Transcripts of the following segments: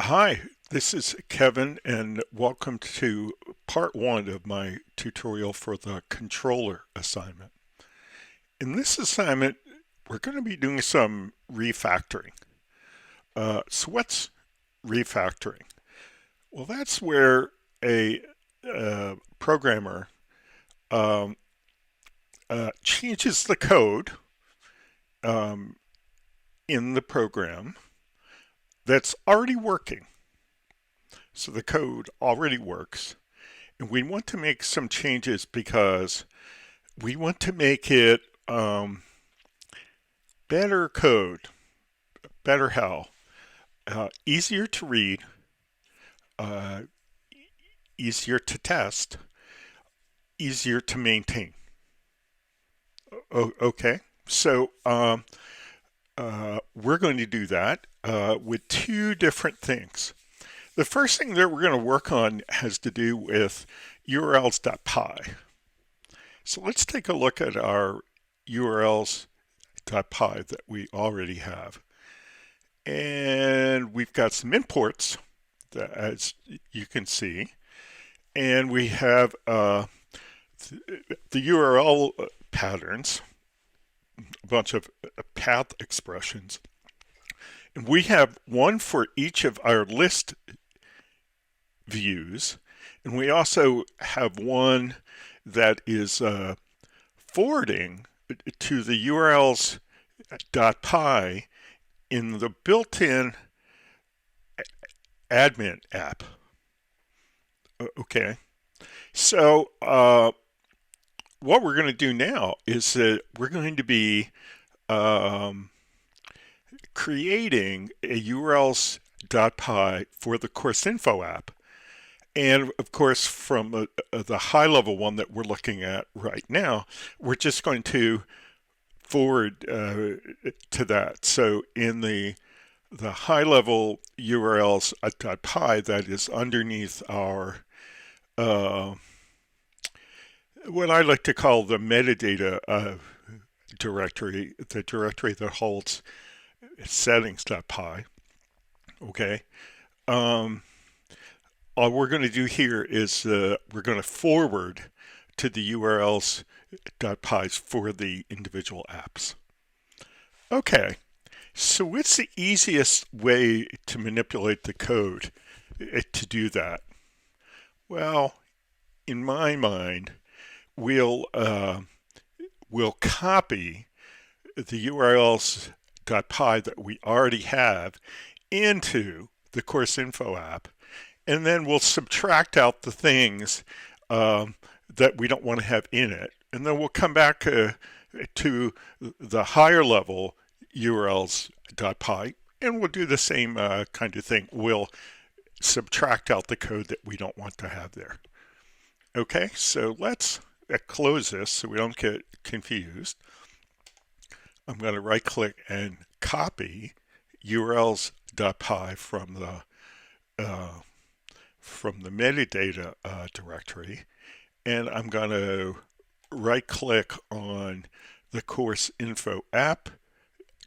Hi, this is Kevin, and welcome to part one of my tutorial for the controller assignment. In this assignment, we're going to be doing some refactoring. So what's refactoring? Well, that's where a programmer um, changes the code um, in the program that's already working. So the code already works. And we want to make some changes because we want to make it better code, better how, easier to read, uh, easier to test, easier to maintain. Okay, so we're going to do that with two different things. The first thing that we're going to work on has to do with urls.py. So let's take a look at our urls.py that we already have. And we've got some imports, that, as you can see. And we have the URL patterns, a bunch of path expressions. And we have one for each of our list views. And we also have one that is forwarding to the urls.py in the built-in admin app. Okay, so what we're going to do now is that we're going to be creating a urls.py for the course info app. And of course, from the high level one that we're looking at right now, we're just going to forward to that. So in the high level urls.py that is underneath our what I like to call the metadata directory, the directory that holds settings.py. Okay. All we're going to do here is we're going to forward to the urls.pys for the individual apps. Okay, so what's the easiest way to manipulate the code to do that? Well, in my mind, we'll copy the urls.py that we already have into the course info app, and then we'll subtract out the things that we don't want to have in it. And then we'll come back to the higher level urls.py, and we'll do the same kind of thing. We'll subtract out the code that we don't want to have there. Okay, so let's close this so we don't get confused. I'm going to right click and copy urls.py from the metadata directory, and I'm going to right click on the course info app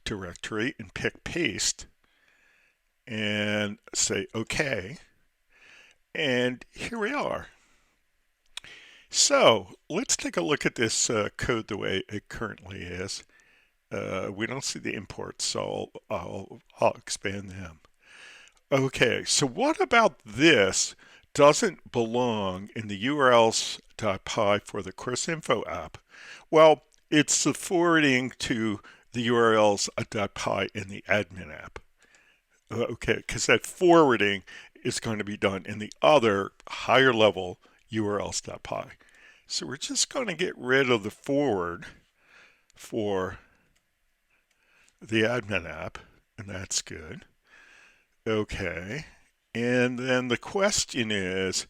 directory and pick paste and say OK. And here we are. So let's take a look at this code the way it currently is. We don't see the imports, so I'll expand them. Okay, so what about this doesn't belong in the urls.py for the course info app? Well, it's the forwarding to the urls.py in the admin app. Okay, because that forwarding is going to be done in the other higher level urls.py. So we're just going to get rid of the forward for the admin app, and that's good. Okay, and then the question is,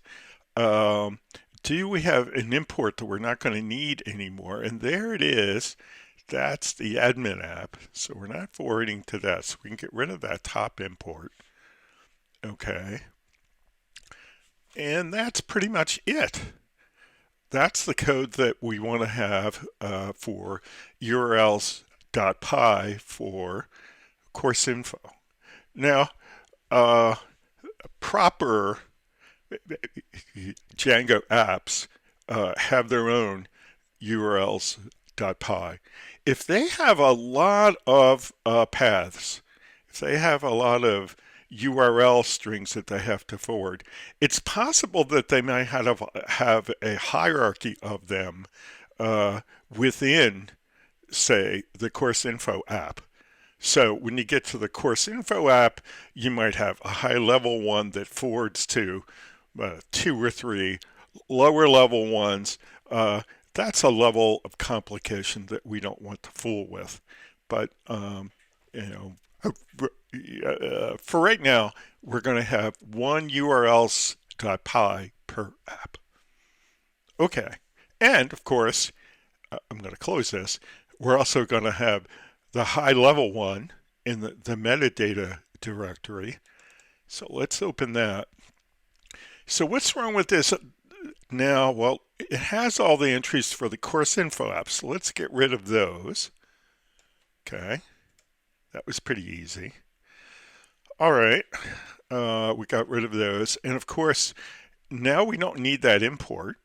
do we have an import that we're not going to need anymore? And there it is. That's the admin app. So we're not forwarding to that. So we can get rid of that top import. Okay. And that's pretty much it. That's the code that we want to have for urls.py for course info. Now, proper Django apps have their own urls.py. If they have a lot of paths, if they have a lot of URL strings that they have to forward, it's possible that they might have a hierarchy of them within, say, the Course Info app. So when you get to the Course Info app, you might have a high level one that forwards to 2 or 3 lower level ones. That's a level of complication that we don't want to fool with. But you know, for right now, we're going to have one urls.py per app. Okay, and of course, I'm going to close this. We're also going to have the high level one in the metadata directory. So let's open that. So what's wrong with this now? Well, it has all the entries for the Course Info app. So let's get rid of those. Okay, that was pretty easy. All right, we got rid of those. And of course, now we don't need that import.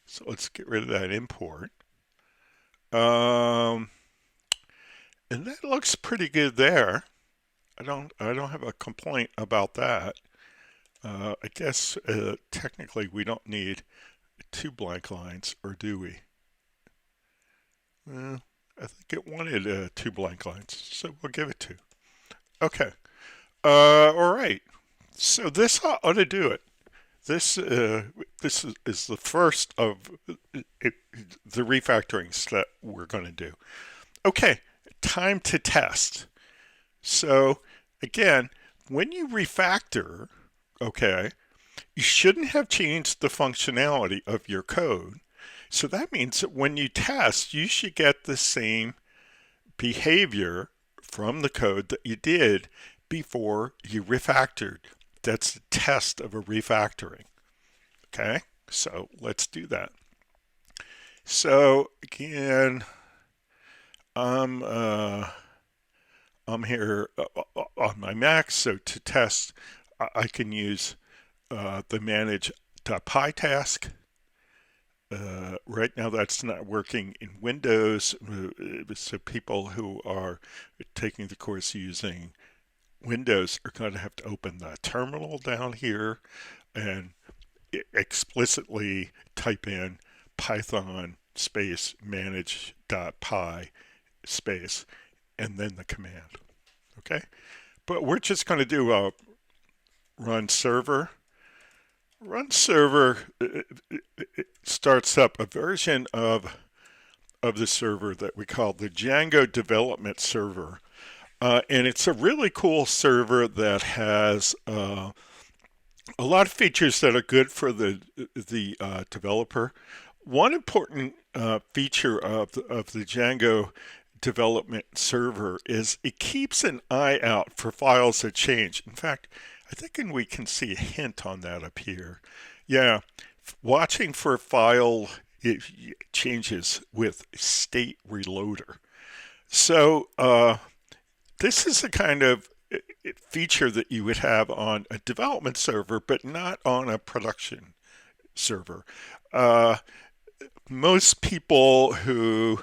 So let's get rid of that import. And that looks pretty good there. I don't have a complaint about that. I guess technically we don't need 2 blank lines, or do we? I think it wanted 2 blank lines, so we'll give it 2. Okay. All right. So this ought to do it. This is the first of the refactorings that we're going to do. Okay, time to test. So again, when you refactor, okay, you shouldn't have changed the functionality of your code. So that means that when you test, you should get the same behavior from the code that you did before you refactored. That's the test of a refactoring. Okay, so let's do that. So again, I'm here on my Mac, so to test, I can use the manage.py task. Right now that's not working in Windows, so people who are taking the course using Windows are going to have to open the terminal down here and explicitly type in Python space manage.py space and then the command. Okay, but we're just going to do a run server. Run server starts up a version of the server that we call the Django development server. And it's a really cool server that has a lot of features that are good for the developer. One important feature of the Django development server is it keeps an eye out for files that change. In fact, I think we can see a hint on that up here. Yeah, watching for file changes with state reloader. So this is the kind of feature that you would have on a development server, but not on a production server. Most people who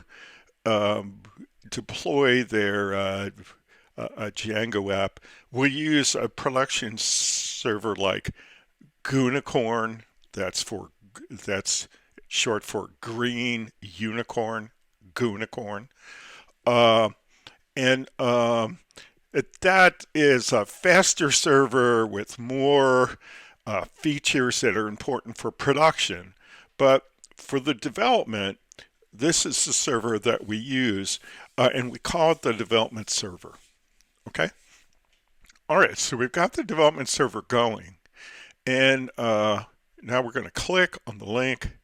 deploy their Django app will use a production server like Gunicorn. That's short for green unicorn, Gunicorn. And that is a faster server with more features that are important for production. But for the development, this is the server that we use, and we call it the development server. Okay? All right, so we've got the development server going. And now we're going to click on the link.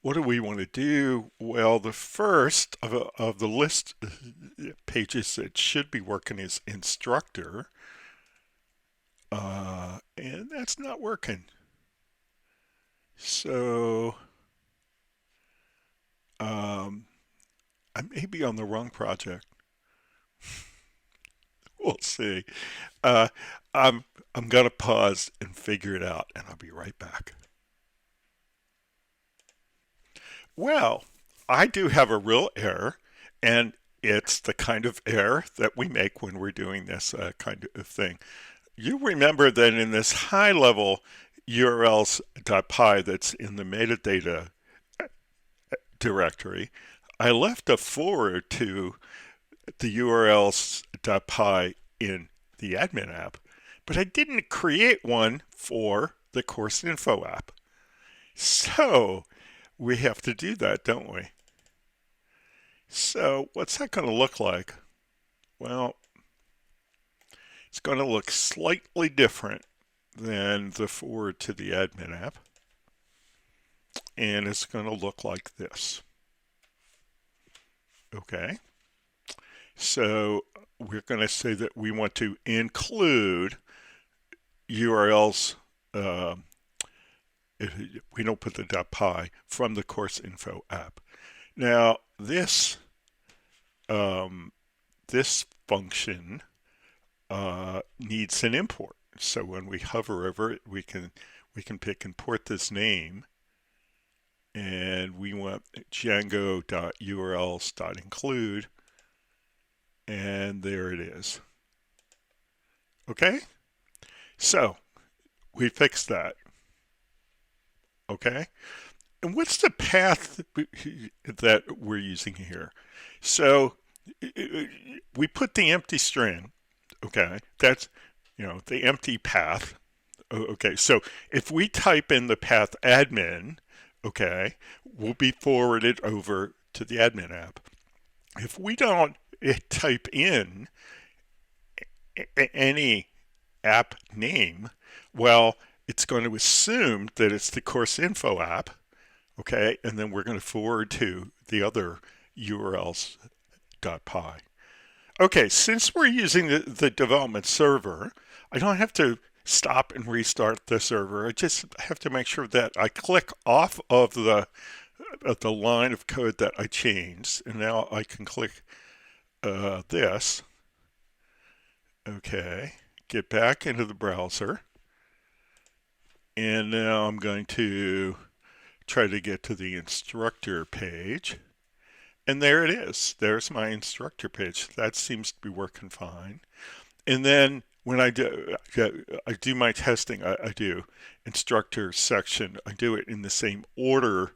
What do we want to do? Well, the first of the list pages that should be working is instructor. And that's not working. So I may be on the wrong project. We'll see. Uh, I'm I'm gonna pause and figure it out, and I'll be right back. Well, I do have a real error, and it's the kind of error that we make when we're doing this kind of thing. You remember that in this high level urls.py that's in the metadata directory, I left a forward to the urls.py in the admin app, but I didn't create one for the course info app. So we have to do that, don't we? So what's that going to look like? Well, it's going to look slightly different than the forward to the admin app. And it's going to look like this. Okay. So we're going to say that we want to include URLs. We don't put the .py from the course info app. Now this function needs an import. So when we hover over it, we can pick import this name, and we want django.urls.include, and there it is. Okay, so we fixed that. Okay, and what's the path that we're using here? So we put the empty string. Okay, that's the empty path. Okay, so if we type in the path admin, okay, we'll be forwarded over to the admin app. If we don't type in any app name, well, it's going to assume that it's the course info app, okay, and then we're going to forward to the other urls.py. Okay, since we're using the development server, I don't have to stop and restart the server. I just have to make sure that I click off of the line of code that I changed, and now I can click this. Okay, get back into the browser, and now I'm going to try to get to the instructor page. And there it is. There's my instructor page. That seems to be working fine. And then when I do my testing, I do instructor section. I do it in the same order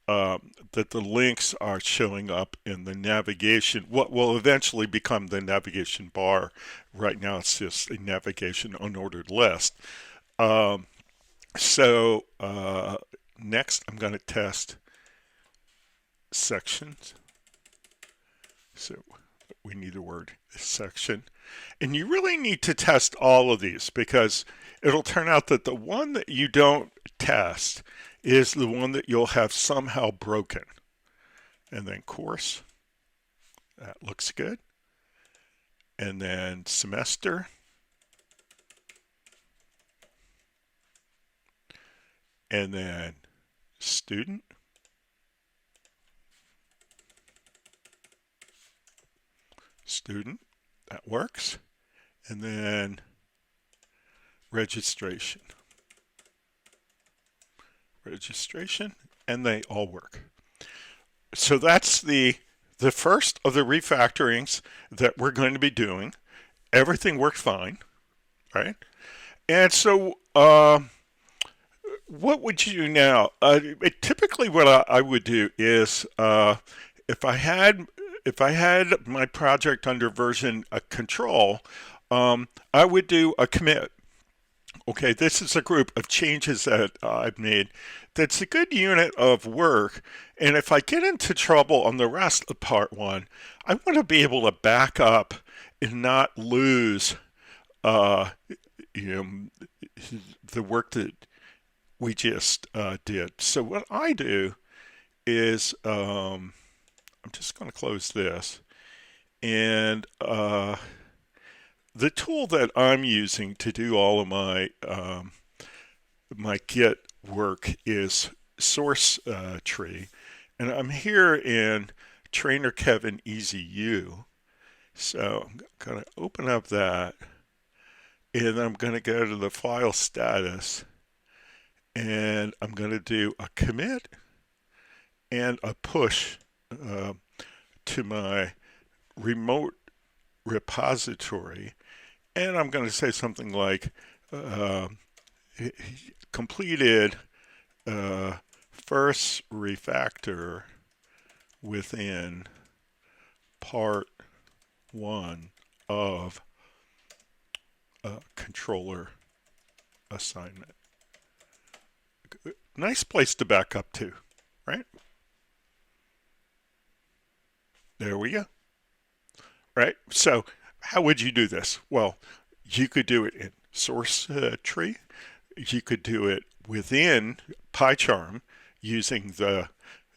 that the links are showing up in the navigation, what will eventually become the navigation bar. Right now it's just a navigation unordered list. So next I'm going to test sections. So we need the word section. And you really need to test all of these, because it'll turn out that the one that you don't test is the one that you'll have somehow broken. And then course, that looks good. And then semester. And then student. Student, that works. And then registration. Registration, and they all work. So that's the first of the refactorings that we're going to be doing. Everything worked fine, right? And so what would you do now? Typically what I would do is if I had my project under version control, I would do a commit. Okay, this is a group of changes that I've made that's a good unit of work. And if I get into trouble on the rest of part one, I want to be able to back up and not lose the work that we just did. So what I do is I'm just going to close this. And the tool that I'm using to do all of my my Git work is source tree, and I'm here in trainer Kevin EZU. So I'm going to open up that, and I'm going to go to the file status, and I'm going to do a commit and a push to my remote repository. And I'm going to say something like completed first refactor within part 1 of controller assignment. Nice place to back up to, right? There we go. Right? So how would you do this? Well, you could do it in source tree. You could do it within PyCharm using the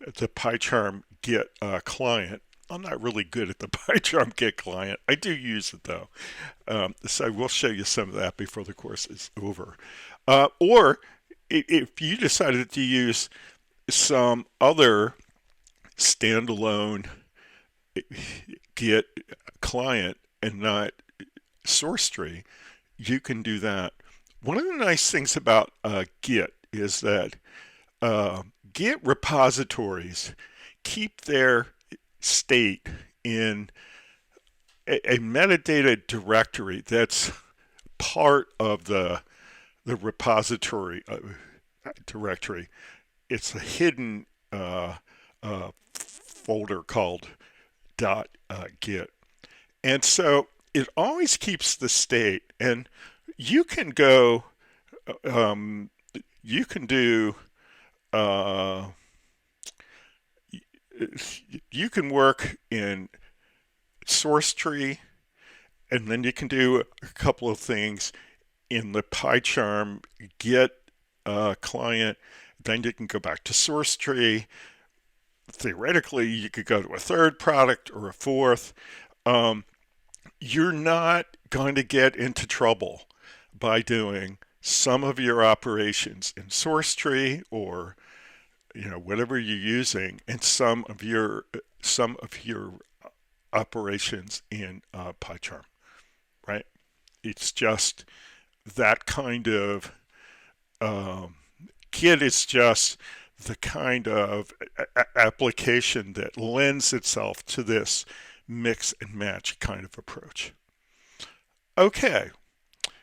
PyCharm Git client. I'm not really good at the PyCharm Git client. I do use it though. So we'll show you some of that before the course is over. Or if you decided to use some other standalone Git client and not source tree, you can do that. One of the nice things about Git is that Git repositories keep their state in a metadata directory that's part of the repository directory. It's a hidden folder called .git. And so it always keeps the state, and you can go, you can do, you can work in source tree, and then you can do a couple of things in the PyCharm Git client. Then you can go back to source tree. Theoretically, you could go to a third product or a fourth. You're not going to get into trouble by doing some of your operations in source tree, or whatever you're using, and some of your operations in PyCharm, right? It's just that kind of Git is just the kind of application that lends itself to this mix and match kind of approach. Okay,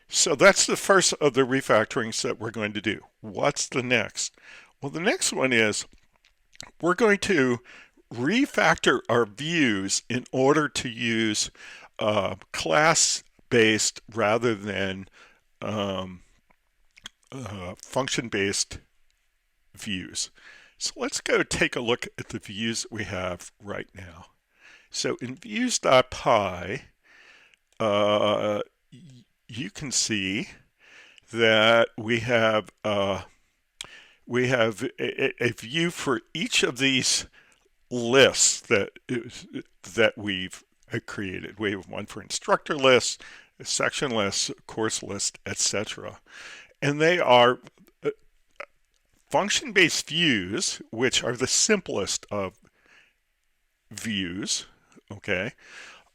so that's the first of the refactorings that we're going to do. What's the next? Well, the next one is we're going to refactor our views in order to use class-based rather than function-based views. So let's go take a look at the views we have right now. So in views.py, you can see that we have a view for each of these lists that we've created. We have one for instructor lists, section lists, course list, etc. And they are function-based views, which are the simplest of views. Okay.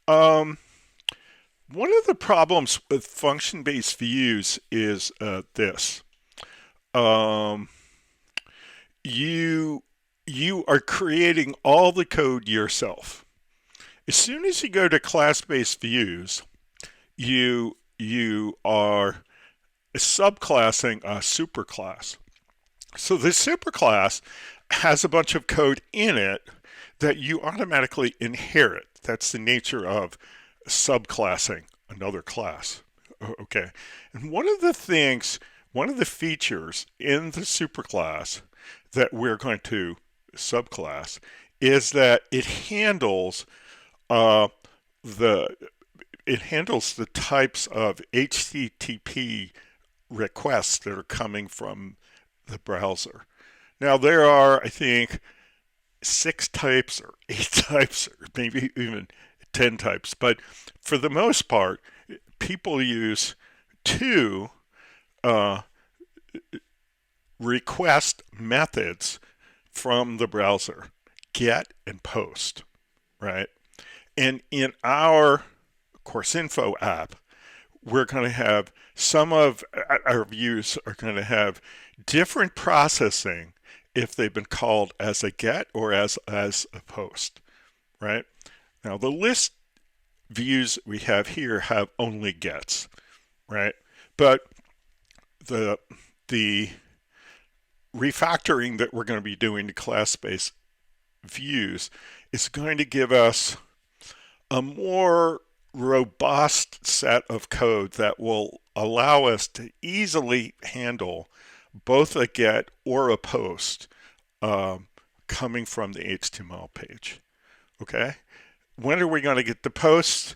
One of the problems with function-based views is this. You are creating all the code yourself. As soon as you go to class-based views, you are subclassing a superclass. So the superclass has a bunch of code in it that you automatically inherit. That's the nature of subclassing another class. Okay. And one of the features in the superclass that we're going to subclass is that it handles the types of HTTP requests that are coming from the browser. Now there are, I think, 6 types or 8 types or maybe even 10 types, but for the most part, people use 2 request methods from the browser, get and post. right? And in our course info app, we're going to have some of our views are going to have different processing if they've been called as a get or as a post, right? Now the list views we have here have only gets, right? But the the refactoring that we're going to be doing to class-based views is going to give us a more robust set of code that will allow us to easily handle both a get or a post coming from the HTML page. Okay, when are we going to get the posts?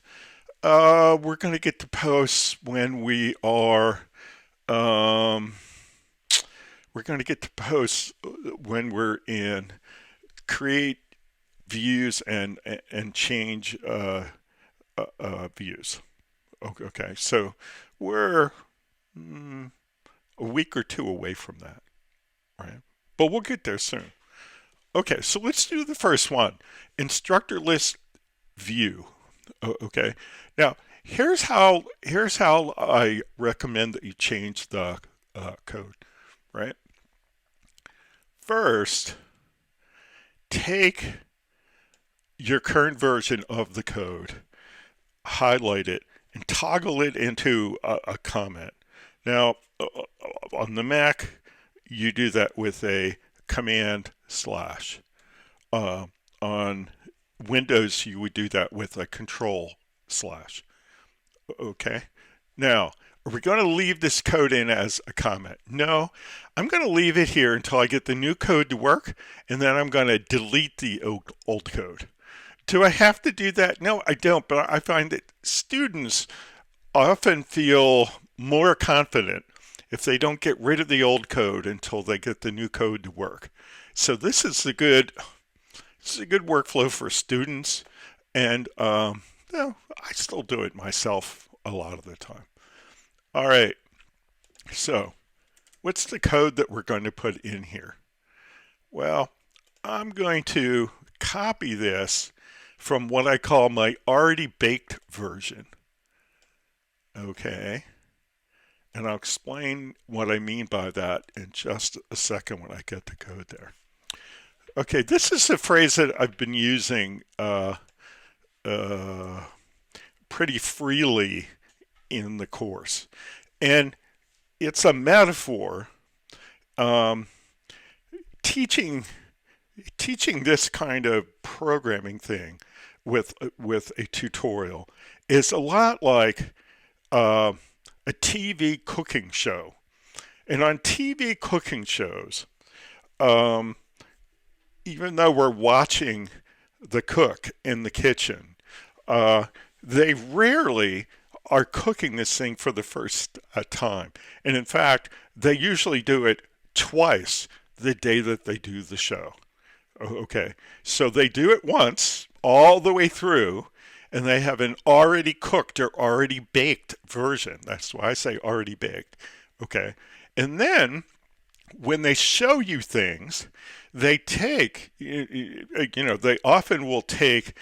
We're going to get the posts when we are we're going to get the posts when we're in create views and change views. Okay, so we're a week or two away from that, right? But we'll get there soon. Okay, so let's do the first one, instructor list view. Okay, now here's how I recommend that you change the code, right? First, take your current version of the code, highlight it, and toggle it into a comment. Now, on the Mac, you do that with a command slash. On Windows, you would do that with a control slash. Okay. Now, are we going to leave this code in as a comment? No, I'm going to leave it here until I get the new code to work, and then I'm going to delete the old code. Do I have to do that? No, I don't, but I find that students often feel more confident if they don't get rid of the old code until they get the new code to work. So this is a good workflow for students, and I still do it myself a lot of the time. All right, so what's the code that we're going to put in here? Well, I'm going to copy this from what I call my already baked version. Okay, and I'll explain what I mean by that in just a second when I get the code there. Okay, this is a phrase that I've been using pretty freely in the course, and it's a metaphor. Teaching this kind of programming thing with a tutorial is a lot like a TV cooking show. And on TV cooking shows, even though we're watching the cook in the kitchen, they rarely are cooking this thing for the first time. And in fact, they usually do it twice the day that they do the show. Okay, so they do it once all the way through, and they have an already cooked or already baked version. That's why I say already baked. Okay, and then when they show you things, they take, they often will take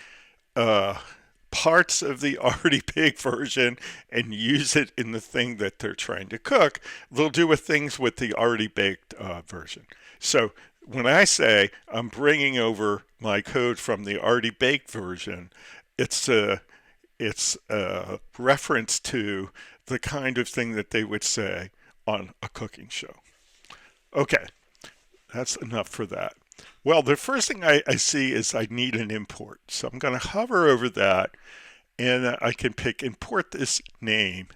parts of the already baked version and use it in the thing that they're trying to cook. They'll do things with the already baked version. So when I say I'm bringing over my code from the already baked version, it's a reference to the kind of thing that they would say on a cooking show. Okay, that's enough for that. Well, the first thing I see is I need an import. So I'm going to hover over that, and I can pick import this name.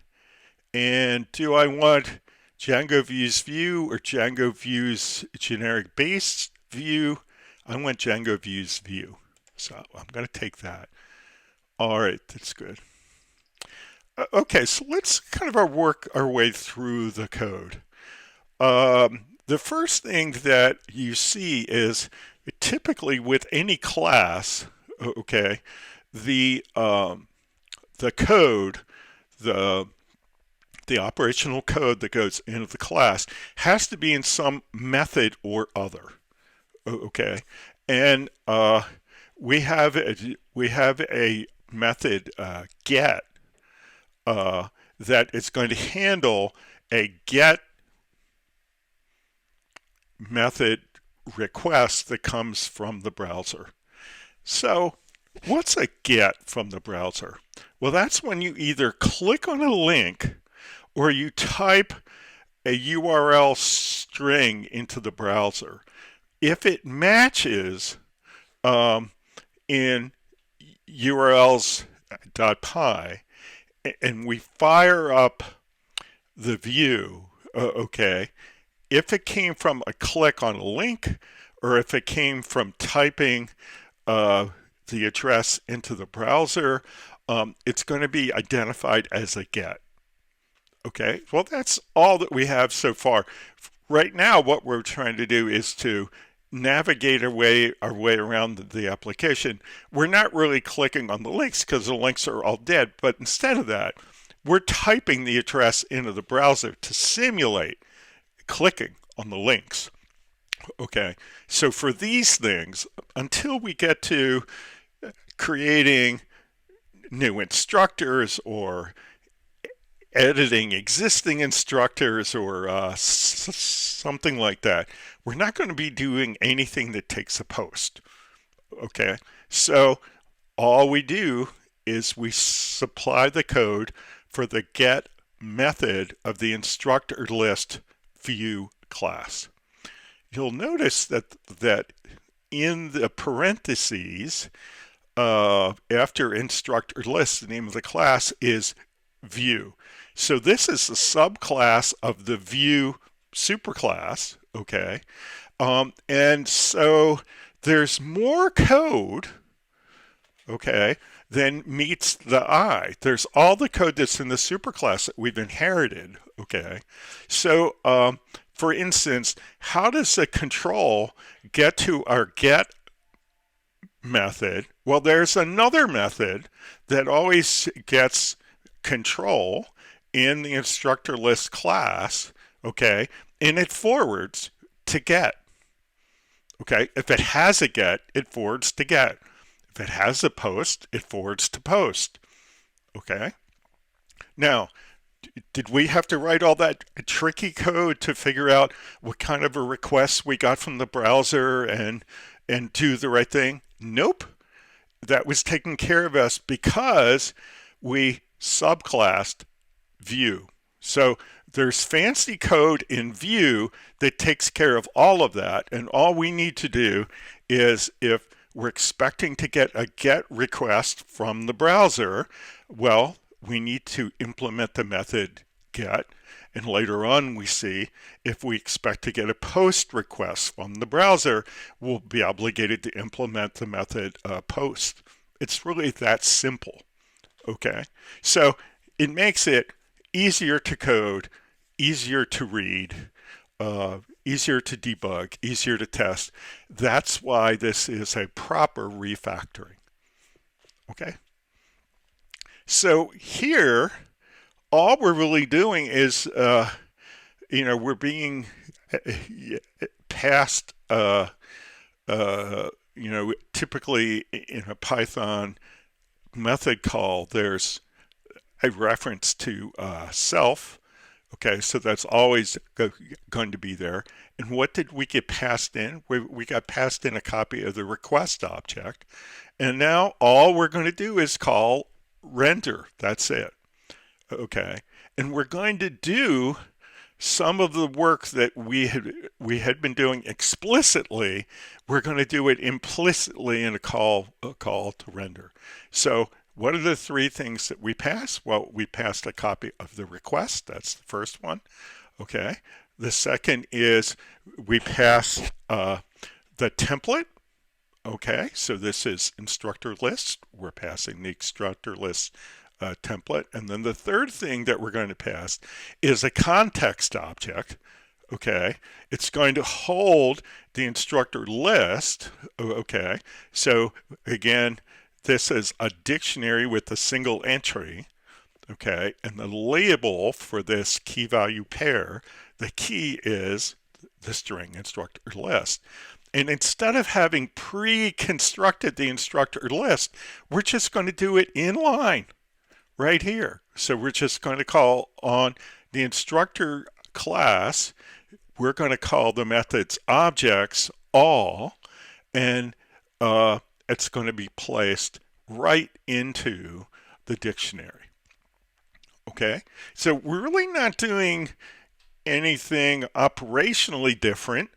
And do I want Django Views View or Django Views Generic Base View? I want Django Views View. So I'm going to take that. All right, that's good. Okay, so let's kind of work our way through the code. The first thing that you see is typically with any class, okay, the code, the operational code that goes into the class has to be in some method or other, okay, and we have a method get that is going to handle a get method request that comes from the browser. So what's a get from the browser? Well, that's when you either click on a link or you type a URL string into the browser. If it matches in urls.py and we fire up the view, okay, if it came from a click on a link or if it came from typing the address into the browser, it's going to be identified as a get. Okay, well, that's all that we have so far. Right now, what we're trying to do is to navigate our way around the application. We're not really clicking on the links because the links are all dead, but instead of that, we're typing the address into the browser to simulate clicking on the links. Okay, so for these things, until we get to creating new instructors or editing existing instructors or something like that, we're not going to be doing anything that takes a post. Okay, so all we do is we supply the code for the get method of the instructor list view class. You'll notice that in the parentheses after instructor list, the name of the class is view. So this is the subclass of the view superclass, okay? And so there's more code, okay, than meets the eye. There's all the code that's in the superclass that we've inherited, okay? So for instance, how does the control get to our get method? Well, there's another method that always gets control in the instructor list class, okay, and it forwards to get. Okay, if it has a get, it forwards to get. If it has a post, it forwards to post. Okay, now did we have to write all that tricky code to figure out what kind of a request we got from the browser and do the right thing? Nope. That was taken care of us because we subclassed view. So there's fancy code in view that takes care of all of that, and all we need to do is, if we're expecting to get a get request from the browser, well, we need to implement the method get, and later on we see if we expect to get a post request from the browser, we'll be obligated to implement the method post. It's really that simple. Okay, so it makes it easier to code, easier to read, easier to debug, easier to test. That's why this is a proper refactoring. Okay, so here, all we're really doing is, we're being passed, typically in a Python method call, there's a reference to self. Okay, so that's always going to be there. And what did we get passed in? We got passed in a copy of the request object. And now all we're going to do is call render. That's it. Okay, and we're going to do some of the work that we had been doing explicitly. We're going to do it implicitly in a call to render. So what are the three things that we pass? Well, we passed a copy of the request. That's the first one. Okay. The second is we pass the template. Okay. So this is instructor list. We're passing the instructor list template. And then the third thing that we're going to pass is a context object. Okay. It's going to hold the instructor list. Okay. So again, this is a dictionary with a single entry, okay, and the label for this key value pair, the key is the string instructor list. And instead of having pre-constructed the instructor list, we're just going to do it in line right here. So we're just going to call on the instructor class. We're going to call the methods objects all, and it's going to be placed right into the dictionary. Okay, so we're really not doing anything operationally different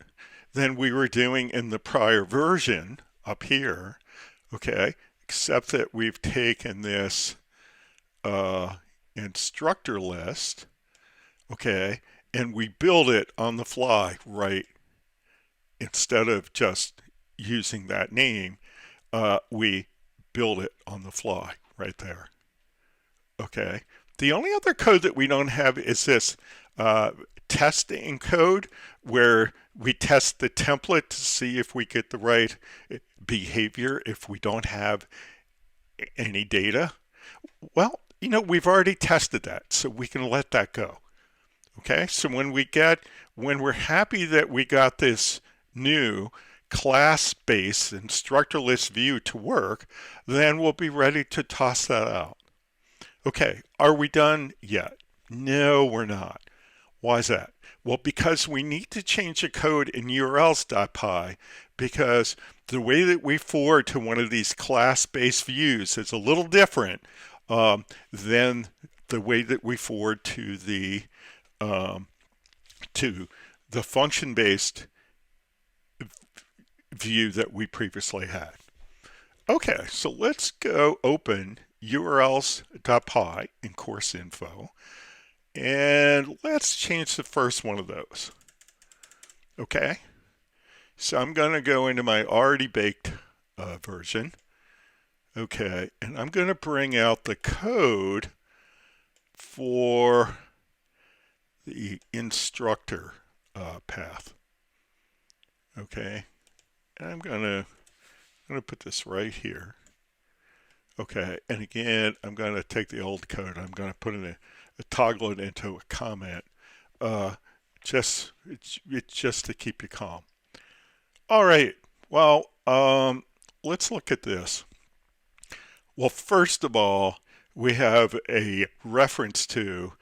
than we were doing in the prior version up here. Okay, except that we've taken this instructor list, okay, and we build it on the fly, right? Instead of just using that name, we build it on the fly right there. Okay. The only other code that we don't have is this testing code where we test the template to see if we get the right behavior if we don't have any data. Well, we've already tested that, so we can let that go. Okay, so when we're happy that we got this new class-based instructor list view to work, then we'll be ready to toss that out. Okay, are we done yet? No, we're not. Why is that? Well, because we need to change the code in urls.py because the way that we forward to one of these class-based views is a little different than the way that we forward to the function-based view that we previously had. Okay, so let's go open urls.py in course info, and let's change the first one of those. Okay, so I'm going to go into my already baked version. Okay, and I'm going to bring out the code for the instructor path. Okay, and I'm going to put this right here. Okay, and again, I'm going to take the old code. I'm going to put in toggle it into a comment. It's just to keep you calm. All right. Well, let's look at this. Well, first of all, we have a reference to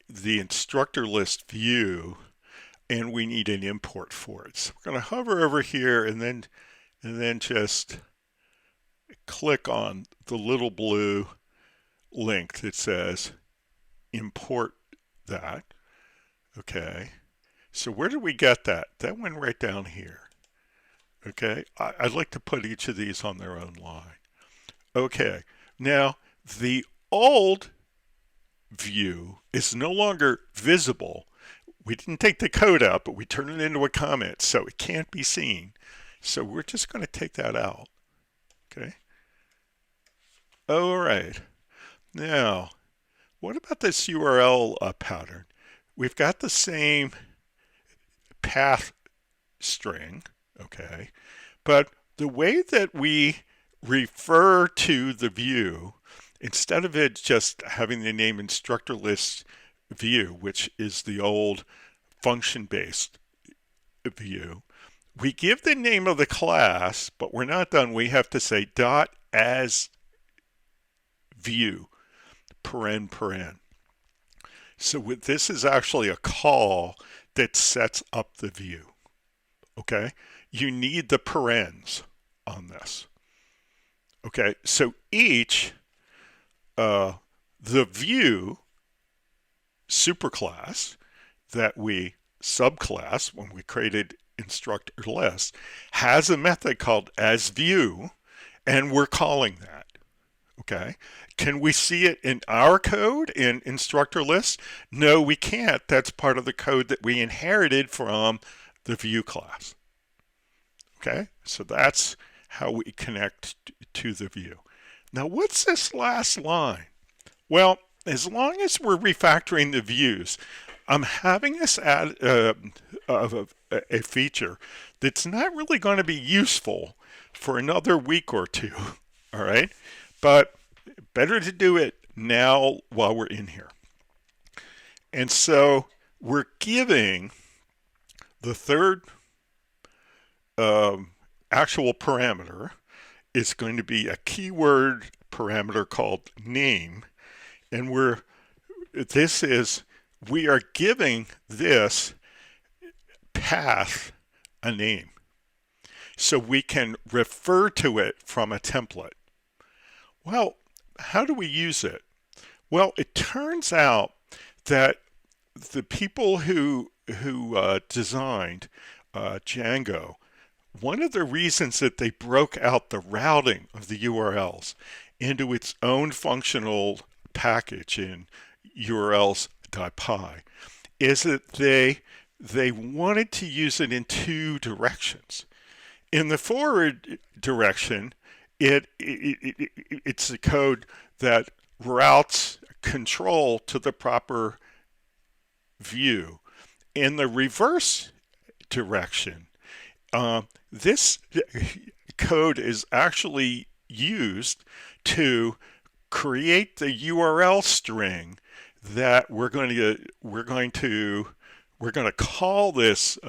the instructor list view, and we need an import for it. So we're going to hover over here and then just click on the little blue link that says import that. Okay, so where did we get that? That went right down here. Okay, I'd like to put each of these on their own line. Okay, now the old view is no longer visible. We didn't take the code out, but we turned it into a comment, so it can't be seen. So we're just going to take that out. Okay. All right. Now, what about this URL pattern? We've got the same path string, okay, but the way that we refer to the view, instead of it just having the name instructor list view, which is the old function-based view, we give the name of the class, but we're not done. We have to say dot as view, paren. So this is actually a call that sets up the view. Okay, you need the parens on this. Okay, so each the view superclass that we subclass when we created instructor list has a method called asView, and we're calling that. Okay, can we see it in our code in instructor list? No, we can't. That's part of the code that we inherited from the view class. Okay, so that's how we connect to the view. Now, what's this last line? Well, as long as we're refactoring the views, I'm having us add a feature that's not really going to be useful for another week or two. All right, but better to do it now while we're in here. And so we're giving the third actual parameter is going to be a keyword parameter called name, and we are giving this path a name, so we can refer to it from a template. Well, how do we use it? Well, it turns out that the people who designed Django, one of the reasons that they broke out the routing of the URLs into its own functional package in urls.py is that they wanted to use it in two directions. In the forward direction, it's a code that routes control to the proper view. In the reverse direction, this code is actually used to create the URL string that we're going to call this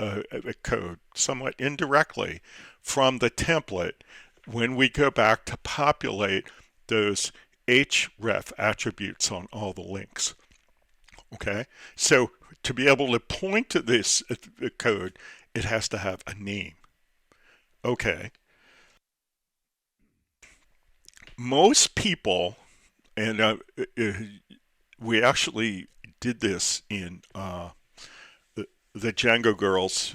code somewhat indirectly from the template when we go back to populate those href attributes on all the links. Okay, so to be able to point to this code, it has to have a name. Okay, most people, and we actually did this in the Django Girls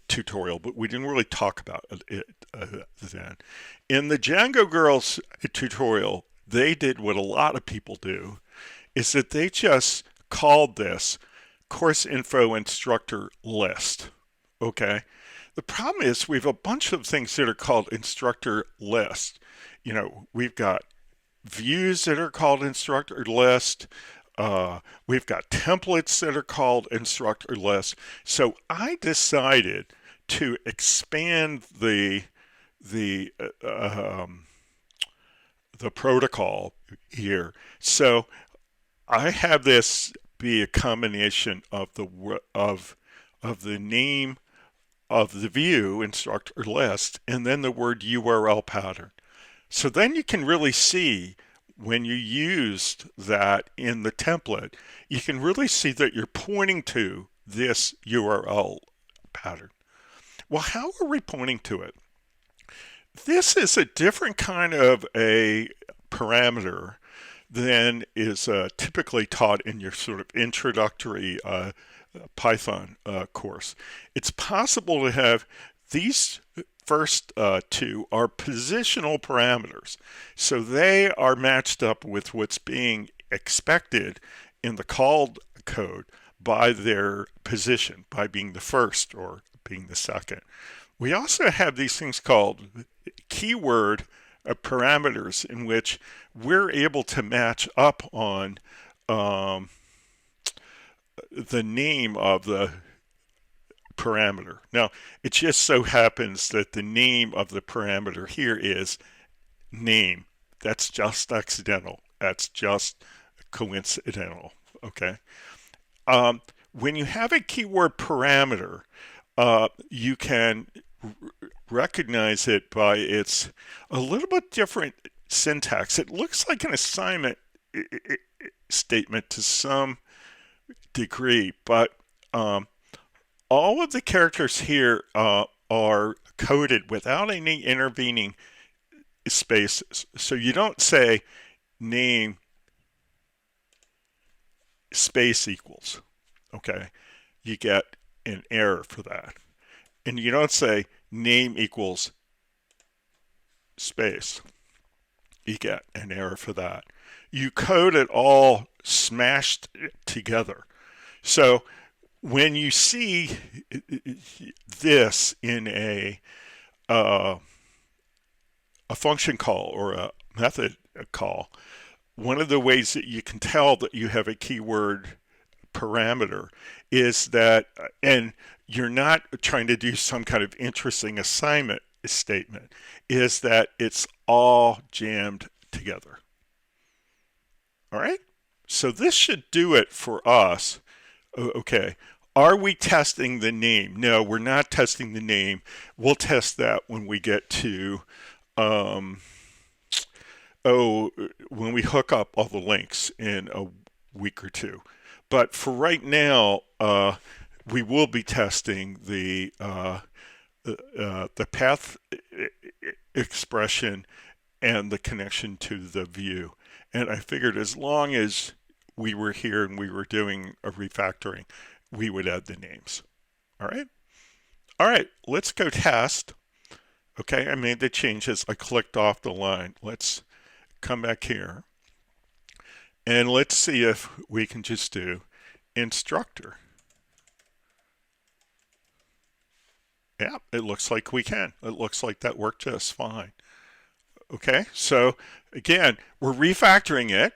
tutorial, but we didn't really talk about it then. In the Django Girls tutorial, they did what a lot of people do, is that they just called this course info instructor list. Okay. The problem is we have a bunch of things that are called instructor list. You know, we've got views that are called instructor list. We've got templates that are called instructor list. So I decided to expand the protocol here. So I have this be a combination of the name of the view instructor list and then the word URL pattern. So then you can really see when you used that in the template, you can really see that you're pointing to this URL pattern. Well, how are we pointing to it? This is a different kind of a parameter than is typically taught in your sort of introductory Python course. It's possible to have these first two are positional parameters. So they are matched up with what's being expected in the called code by their position, by being the first or being the second. We also have these things called keyword parameters in which we're able to match up on the name of the parameter. Now, it just so happens that the name of the parameter here is name. That's just accidental. That's just coincidental. Okay. When you have a keyword parameter, you can recognize it by its a little bit different syntax. It looks like an assignment statement to some degree, but all of the characters here are coded without any intervening spaces. So you don't say name space equals. Okay, you get an error for that. And you don't say name equals space. You get an error for that. You code it all smashed together. So when you see this in a function call or a method call, one of the ways that you can tell that you have a keyword parameter is that, and you're not trying to do some kind of interesting assignment statement, is that it's all jammed together. All right, so this should do it for us. Okay, Are we testing the name? No, we're not testing the name. We'll test that when we get to, um, oh, when we hook up all the links in a week or two. But for right now, we will be testing the path expression and the connection to the view. And I figured as long as we were here and we were doing a refactoring, we would add the names. All right. All right. Let's go test. Okay. I made the changes. I clicked off the line. Let's come back here. And let's see if we can just do instructor. Yeah, it looks like we can. It looks like that worked just fine. Okay, so again, we're refactoring it,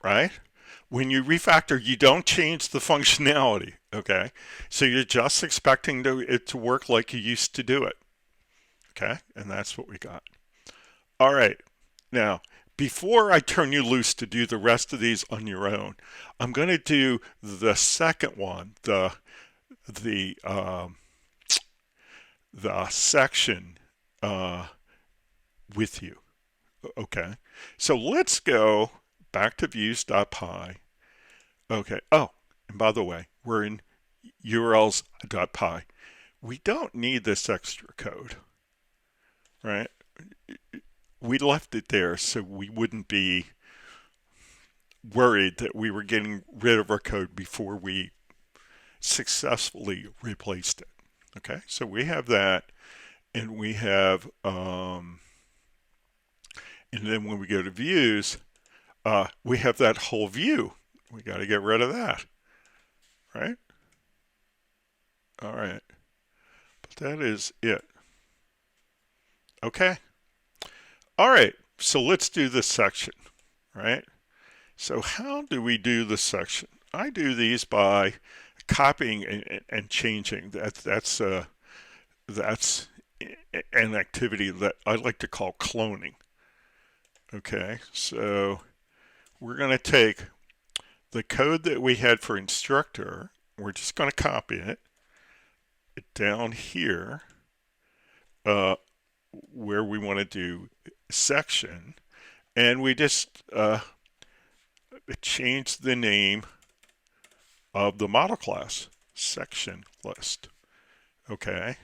right? When you refactor, you don't change the functionality, okay? So you're just expecting it to work like you used to do it, okay? And that's what we got. All right, now, before I turn you loose to do the rest of these on your own, I'm going to do the second one, the section with you. Okay, so let's go back to views.py. Okay, oh, and by the way, we're in urls.py. We don't need this extra code, right? We left it there so we wouldn't be worried that we were getting rid of our code before we successfully replaced it. Okay, so we have that, and we have, and then when we go to views, we have that whole view. We got to get rid of that, right? All right, but that is it. Okay. All right, so let's do this section, right? So how do we do the section? I do these by copying and changing. That's an activity that I like to call cloning. Okay, so we're going to take the code that we had for instructor. We're just going to copy it down here where we want to do section, and we just change the name of the model class, section list. Okay.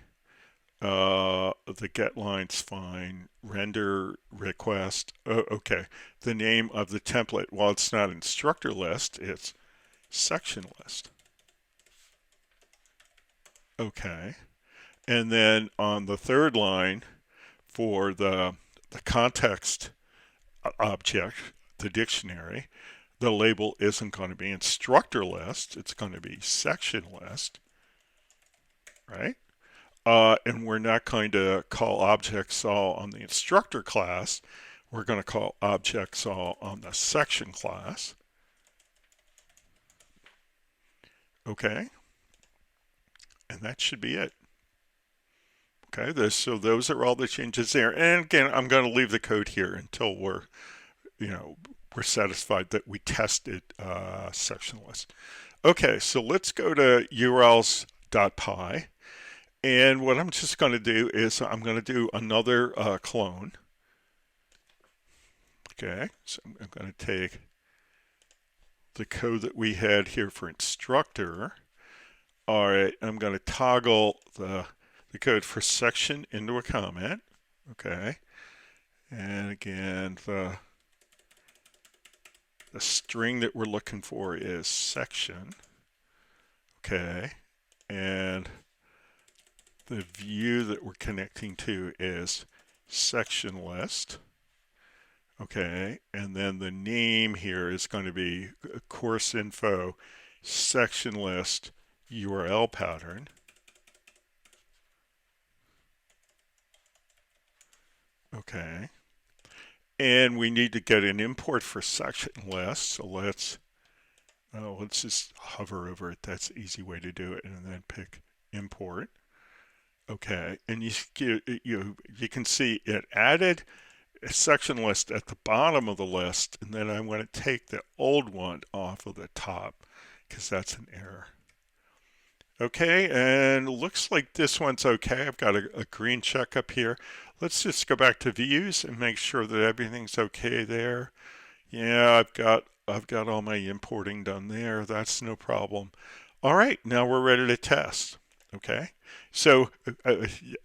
The get line's fine. Render request. Oh, okay. The name of the template, while it's not instructor list, it's section list. Okay. And then on the third line for the context object, the dictionary, the label isn't going to be instructor list. It's going to be section list, right? And we're not going to call objects all on the instructor class. We're going to call objects all on the section class. Okay. And that should be it. Okay, so those are all the changes there. And again, I'm going to leave the code here until we're satisfied that we tested section list. Okay, so let's go to urls.py. And what I'm just going to do is I'm going to do another clone. Okay, so I'm going to take the code that we had here for instructor. All right, I'm going to toggle the code for section into a comment. Okay, and again, the string that we're looking for is section. Okay, and the view that we're connecting to is section list. Okay, and then the name here is going to be course info section list URL pattern. Okay, and we need to get an import for section list. So let's just hover over it. That's the easy way to do it, and then pick import. Okay, and you can see it added a section list at the bottom of the list, and then I want to take the old one off of the top because that's an error. Okay, and looks like this one's okay. I've got a green check up here. Let's just go back to views and make sure that everything's okay there. Yeah, I've got all my importing done there. That's no problem. All right, now we're ready to test. Okay, so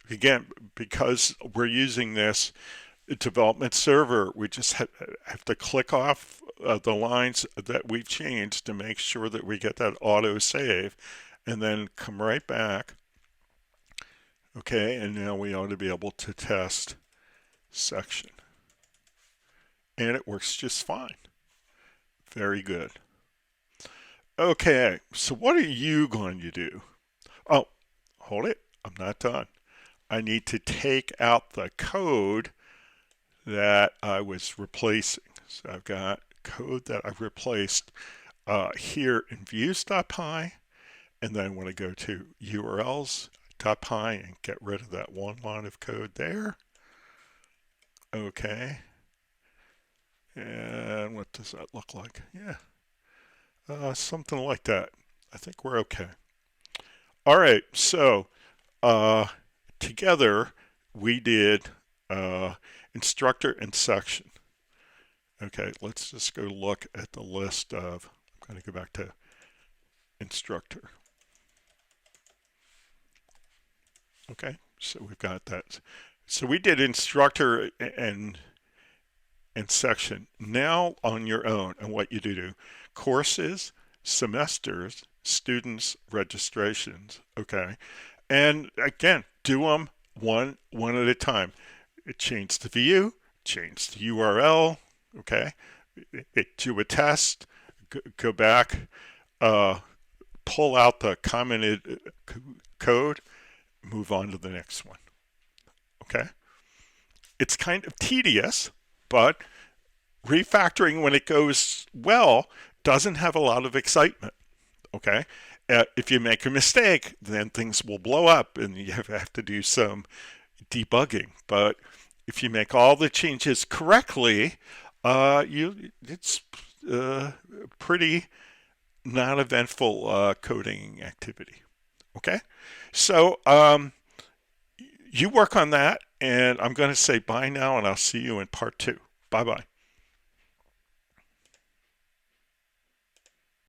again, because we're using this development server, we just have to click off the lines that we've changed to make sure that we get that auto save, and then come right back. Okay, and now we ought to be able to test section, and it works just fine. Very good. Okay, so what are you going to do? Oh, hold it. I'm not done. I need to take out the code that I was replacing. So I've got code that I've replaced here in views.py, and then when I go to urls.py and get rid of that one line of code there. Okay, and what does that look like? Yeah, something like that. I think we're okay. All right, so uh, together we did instructor and section. Okay, let's just go look at the list of, I'm going to go back to instructor. Okay, so we've got that. So we did instructor and section. Now on your own, and what you do, courses, semesters, students, registrations. Okay, and again, do them one at a time. Change the view, change the URL. Okay, do a test, go back, pull out the commented code, move on to the next one. Okay, it's kind of tedious, but refactoring, when it goes well, doesn't have a lot of excitement. Okay, if you make a mistake, then things will blow up and you have to do some debugging. But if you make all the changes correctly, it's pretty non-eventful coding activity. Okay, so you work on that, and I'm going to say bye now, and I'll see you in part 2. Bye bye.